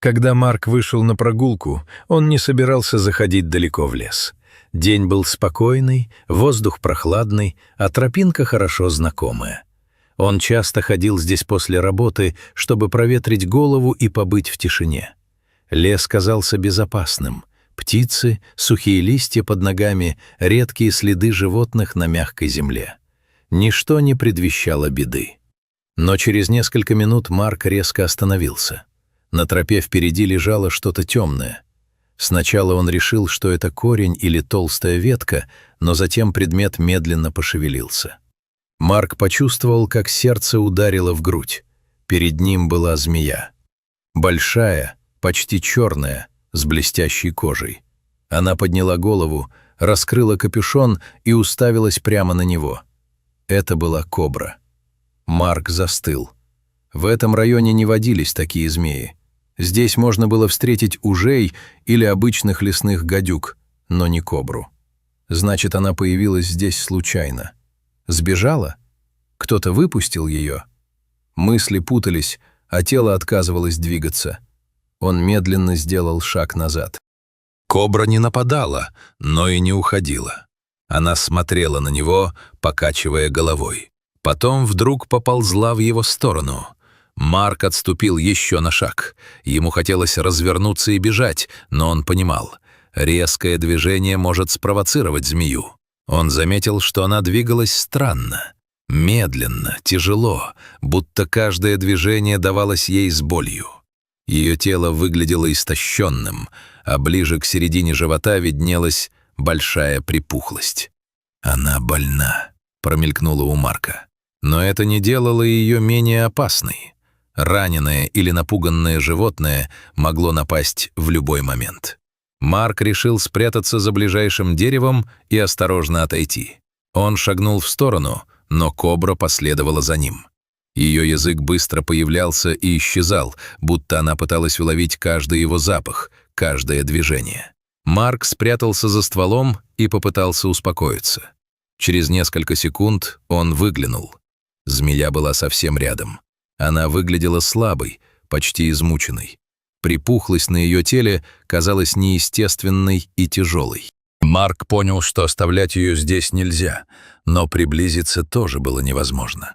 Когда Марк вышел на прогулку, он не собирался заходить далеко в лес. День был спокойный, воздух прохладный, а тропинка хорошо знакомая. Он часто ходил здесь после работы, чтобы проветрить голову и побыть в тишине. Лес казался безопасным. Птицы, сухие листья под ногами, редкие следы животных на мягкой земле. Ничто не предвещало беды. Но через несколько минут Марк резко остановился. На тропе впереди лежало что-то темное. Сначала он решил, что это корень или толстая ветка, но затем предмет медленно пошевелился. Марк почувствовал, как сердце ударило в грудь. Перед ним была змея. Большая, почти черная, с блестящей кожей. Она подняла голову, раскрыла капюшон и уставилась прямо на него. Это была кобра. Марк застыл. В этом районе не водились такие змеи. Здесь можно было встретить ужей или обычных лесных гадюк, но не кобру. Значит, она появилась здесь случайно. Сбежала? Кто-то выпустил ее? Мысли путались, а тело отказывалось двигаться. Он медленно сделал шаг назад. Кобра не нападала, но и не уходила. Она смотрела на него, покачивая головой. Потом вдруг поползла в его сторону. Марк отступил еще на шаг. Ему хотелось развернуться и бежать, но он понимал, резкое движение может спровоцировать змею. Он заметил, что она двигалась странно, медленно, тяжело, будто каждое движение давалось ей с болью. Ее тело выглядело истощенным, а ближе к середине живота виднелась большая припухлость. «Она больна», — промелькнуло у Марка. Но это не делало ее менее опасной. Раненое или напуганное животное могло напасть в любой момент. Марк решил спрятаться за ближайшим деревом и осторожно отойти. Он шагнул в сторону, но кобра последовала за ним. Ее язык быстро появлялся и исчезал, будто она пыталась уловить каждый его запах, каждое движение. Марк спрятался за стволом и попытался успокоиться. Через несколько секунд он выглянул. Змея была совсем рядом. Она выглядела слабой, почти измученной. Припухлость на ее теле казалась неестественной и тяжелой. Марк понял, что оставлять ее здесь нельзя, но приблизиться тоже было невозможно.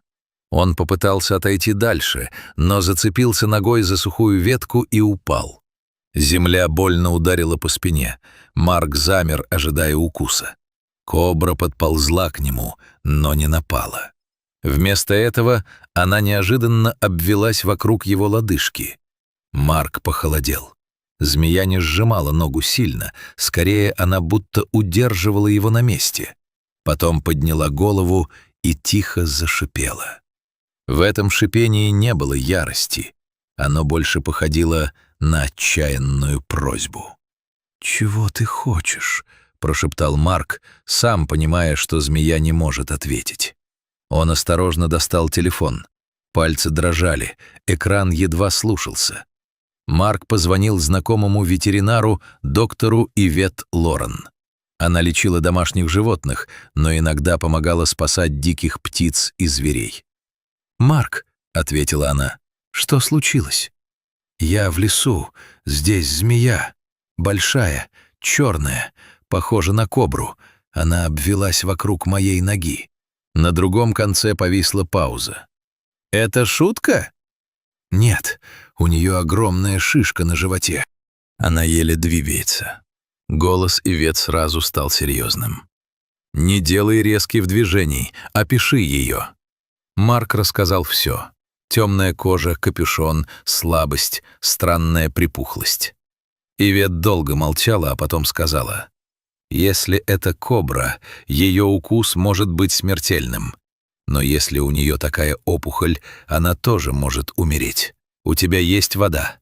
Он попытался отойти дальше, но зацепился ногой за сухую ветку и упал. Земля больно ударила по спине. Марк замер, ожидая укуса. Кобра подползла к нему, но не напала. Вместо этого она неожиданно обвилась вокруг его лодыжки. Марк похолодел. Змея не сжимала ногу сильно, скорее она будто удерживала его на месте. Потом подняла голову и тихо зашипела. В этом шипении не было ярости. Оно больше походило на отчаянную просьбу. «Чего ты хочешь?» — прошептал Марк, сам понимая, что змея не может ответить. Он осторожно достал телефон. Пальцы дрожали, экран едва слушался. Марк позвонил знакомому ветеринару, доктору Ивет Лорен. Она лечила домашних животных, но иногда помогала спасать диких птиц и зверей. «Марк», — ответила она, — «что случилось?» «Я в лесу, здесь змея, большая, черная, похожа на кобру. Она обвилась вокруг моей ноги». На другом конце повисла пауза. «Это шутка?» «Нет, у нее огромная шишка на животе. Она еле двигается». Голос Ивет сразу стал серьезным. «Не делай резких движений, опиши ее». Марк рассказал все. Темная кожа, капюшон, слабость, странная припухлость. Ивет долго молчала, а потом сказала: «Если это кобра, ее укус может быть смертельным. Но если у нее такая опухоль, она тоже может умереть. У тебя есть вода?»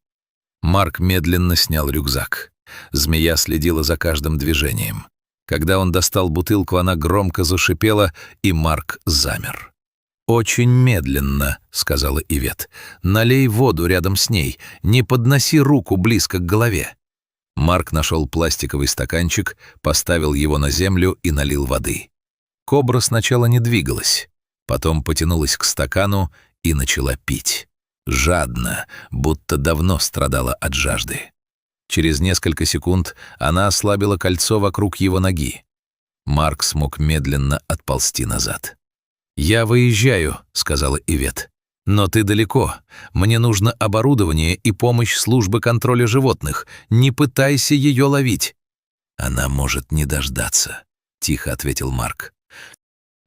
Марк медленно снял рюкзак. Змея следила за каждым движением. Когда он достал бутылку, она громко зашипела, и Марк замер. «Очень медленно», — сказала Ивет. «Налей воду рядом с ней, не подноси руку близко к голове». Марк нашел пластиковый стаканчик, поставил его на землю и налил воды. Кобра сначала не двигалась, потом потянулась к стакану и начала пить. жадно, будто давно страдала от жажды. Через несколько секунд она ослабила кольцо вокруг его ноги. Марк смог медленно отползти назад. «Я выезжаю», — сказала Ивет. «Но ты далеко. Мне нужно оборудование и помощь службы контроля животных. Не пытайся ее ловить». «Она может не дождаться», — тихо ответил Марк.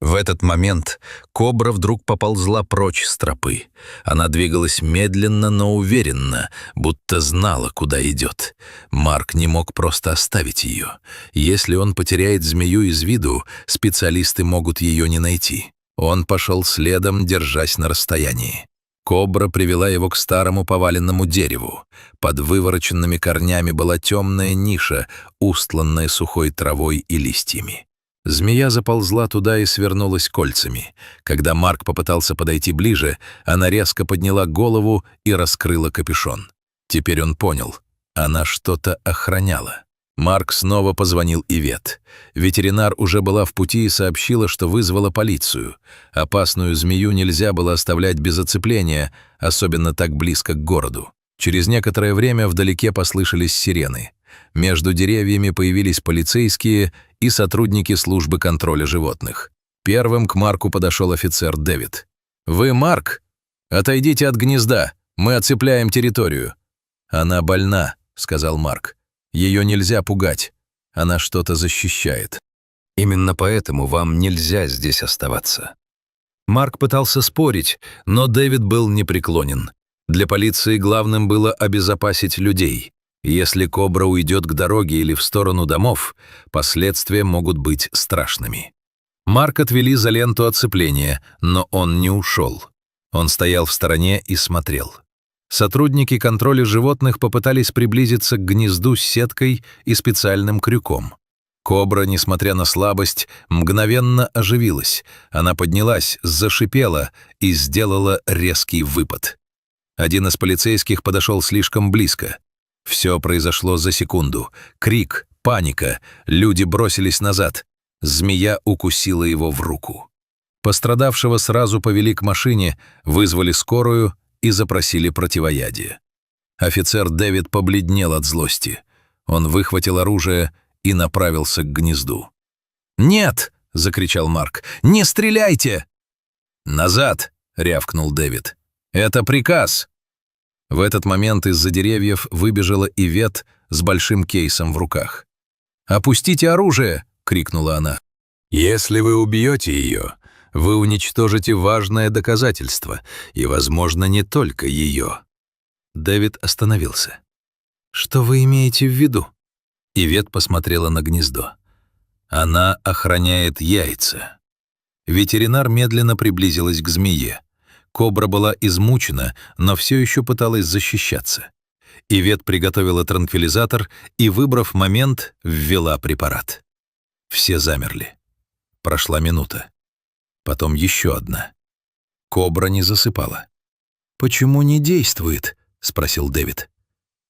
В этот момент кобра вдруг поползла прочь с тропы. Она двигалась медленно, но уверенно, будто знала, куда идет. Марк не мог просто оставить ее. Если он потеряет змею из виду, специалисты могут ее не найти. Он пошел следом, держась на расстоянии. Кобра привела его к старому поваленному дереву. Под вывороченными корнями была темная ниша, устланная сухой травой и листьями. Змея заползла туда и свернулась кольцами. Когда Марк попытался подойти ближе, она резко подняла голову и раскрыла капюшон. Теперь он понял, она что-то охраняла. Марк снова позвонил Ивет. Ветеринар уже была в пути и сообщила, что вызвала полицию. Опасную змею нельзя было оставлять без оцепления, особенно так близко к городу. Через некоторое время вдалеке послышались сирены. Между деревьями появились полицейские и сотрудники службы контроля животных. Первым к Марку подошел офицер Дэвид. «Вы Марк? Отойдите от гнезда, мы оцепляем территорию». «Она больна», — сказал Марк. «Ее нельзя пугать, она что-то защищает. Именно поэтому вам нельзя здесь оставаться». Марк пытался спорить, но Дэвид был непреклонен. Для полиции главным было обезопасить людей. Если кобра уйдет к дороге или в сторону домов, последствия могут быть страшными. Марк отвели за ленту оцепления, но он не ушел. Он стоял в стороне и смотрел. Сотрудники контроля животных попытались приблизиться к гнезду с сеткой и специальным крюком. Кобра, несмотря на слабость, мгновенно оживилась. Она поднялась, зашипела и сделала резкий выпад. Один из полицейских подошел слишком близко. Все произошло за секунду. Крик, паника, люди бросились назад. Змея укусила его в руку. Пострадавшего сразу повели к машине, вызвали скорую и запросили противоядие. Офицер Дэвид побледнел от злости. Он выхватил оружие и направился к гнезду. «Нет!» — закричал Марк. «Не стреляйте!» «Назад!» — рявкнул Дэвид. «Это приказ!» В этот момент из-за деревьев выбежала Ивет с большим кейсом в руках. «Опустите оружие!» — крикнула она. «Если вы убьете ее, вы уничтожите важное доказательство, и, возможно, не только ее». Дэвид остановился. «Что вы имеете в виду?» Ивет посмотрела на гнездо. «Она охраняет яйца». Ветеринар медленно приблизилась к змее. Кобра была измучена, но все еще пыталась защищаться. Ивет приготовила транквилизатор и, выбрав момент, ввела препарат. Все замерли. Прошла минута. Потом еще одна. Кобра не засыпала. «Почему не действует?» — спросил Дэвид.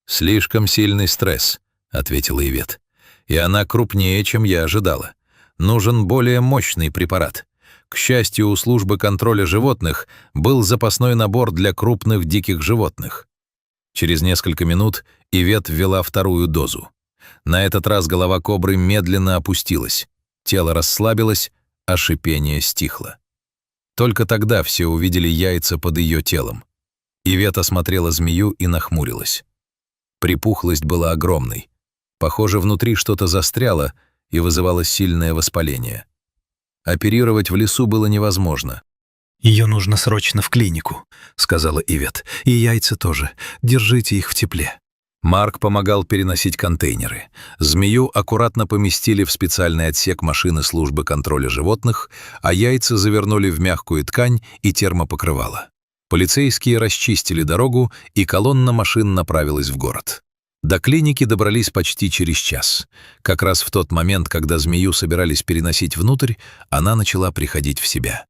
«Слишком сильный стресс», — ответила Ивет. «И она крупнее, чем я ожидала. Нужен более мощный препарат. К счастью, у службы контроля животных был запасной набор для крупных диких животных». Через несколько минут Ивет ввела вторую дозу. На этот раз голова кобры медленно опустилась, тело расслабилось, а шипение стихло. Только тогда все увидели яйца под ее телом. Ивет осмотрела змею и нахмурилась. Припухлость была огромной. Похоже, внутри что-то застряло и вызывало сильное воспаление. Оперировать в лесу было невозможно. «Ее нужно срочно в клинику», — сказала Ивет. «И яйца тоже. Держите их в тепле». Марк помогал переносить контейнеры. Змею аккуратно поместили в специальный отсек машины службы контроля животных, а яйца завернули в мягкую ткань и термопокрывало. Полицейские расчистили дорогу, и колонна машин направилась в город. До клиники добрались почти через час. Как раз в тот момент, когда змею собирались переносить внутрь, она начала приходить в себя.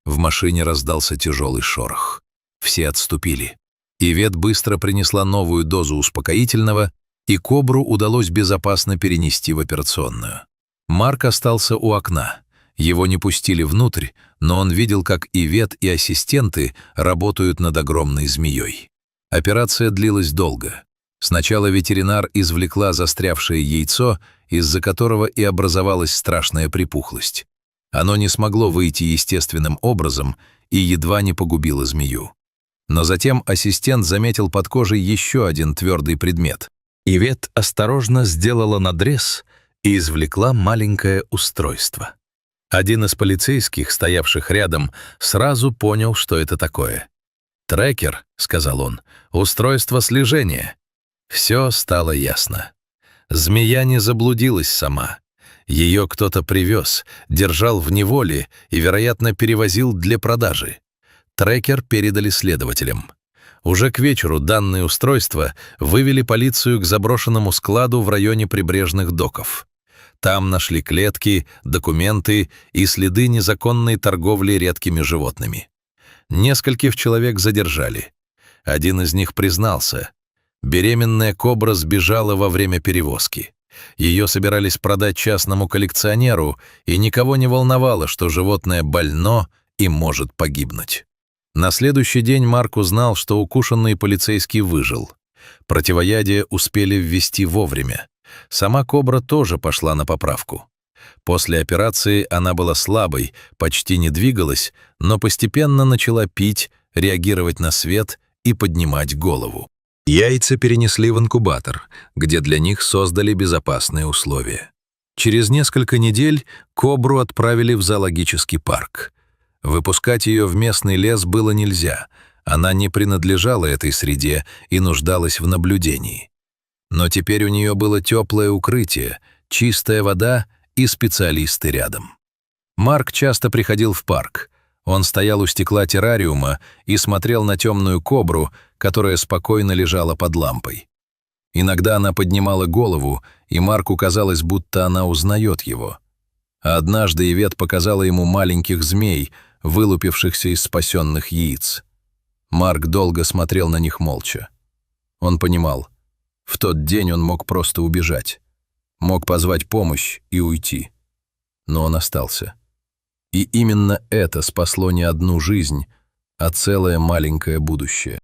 В машине раздался тяжелый шорох. Все отступили. Ивет быстро принесла новую дозу успокоительного, и кобру удалось безопасно перенести в операционную. Марк остался у окна. Его не пустили внутрь, но он видел, как Ивет и ассистенты работают над огромной змеей. Операция длилась долго. Сначала ветеринар извлекла застрявшее яйцо, из-за которого и образовалась страшная припухлость. Оно не смогло выйти естественным образом и едва не погубило змею. Но затем ассистент заметил под кожей еще один твердый предмет. Ивет осторожно сделала надрез и извлекла маленькое устройство. Один из полицейских, стоявших рядом, сразу понял, что это такое. «Трекер», — сказал он, — «устройство слежения». Все стало ясно. Змея не заблудилась сама. Ее кто-то привез, держал в неволе и, вероятно, перевозил для продажи. Трекер передали следователям. Уже к вечеру данное устройство вывели полицию к заброшенному складу в районе прибрежных доков. Там нашли клетки, документы и следы незаконной торговли редкими животными. Нескольких человек задержали. Один из них признался. Беременная кобра сбежала во время перевозки. Ее собирались продать частному коллекционеру, и никого не волновало, что животное больно и может погибнуть. На следующий день Марк узнал, что укушенный полицейский выжил. Противоядие успели ввести вовремя. Сама кобра тоже пошла на поправку. После операции она была слабой, почти не двигалась, но постепенно начала пить, реагировать на свет и поднимать голову. Яйца перенесли в инкубатор, где для них создали безопасные условия. Через несколько недель кобру отправили в зоологический парк. Выпускать ее в местный лес было нельзя, она не принадлежала этой среде и нуждалась в наблюдении. Но теперь у нее было теплое укрытие, чистая вода и специалисты рядом. Марк часто приходил в парк. Он стоял у стекла террариума и смотрел на темную кобру, которая спокойно лежала под лампой. Иногда она поднимала голову, и Марку казалось, будто она узнает его. А однажды Ивет показала ему маленьких змей, вылупившихся из спасенных яиц. Марк долго смотрел на них молча. Он понимал, в тот день он мог просто убежать, мог позвать помощь и уйти. Но он остался. И именно это спасло не одну жизнь, а целое маленькое будущее.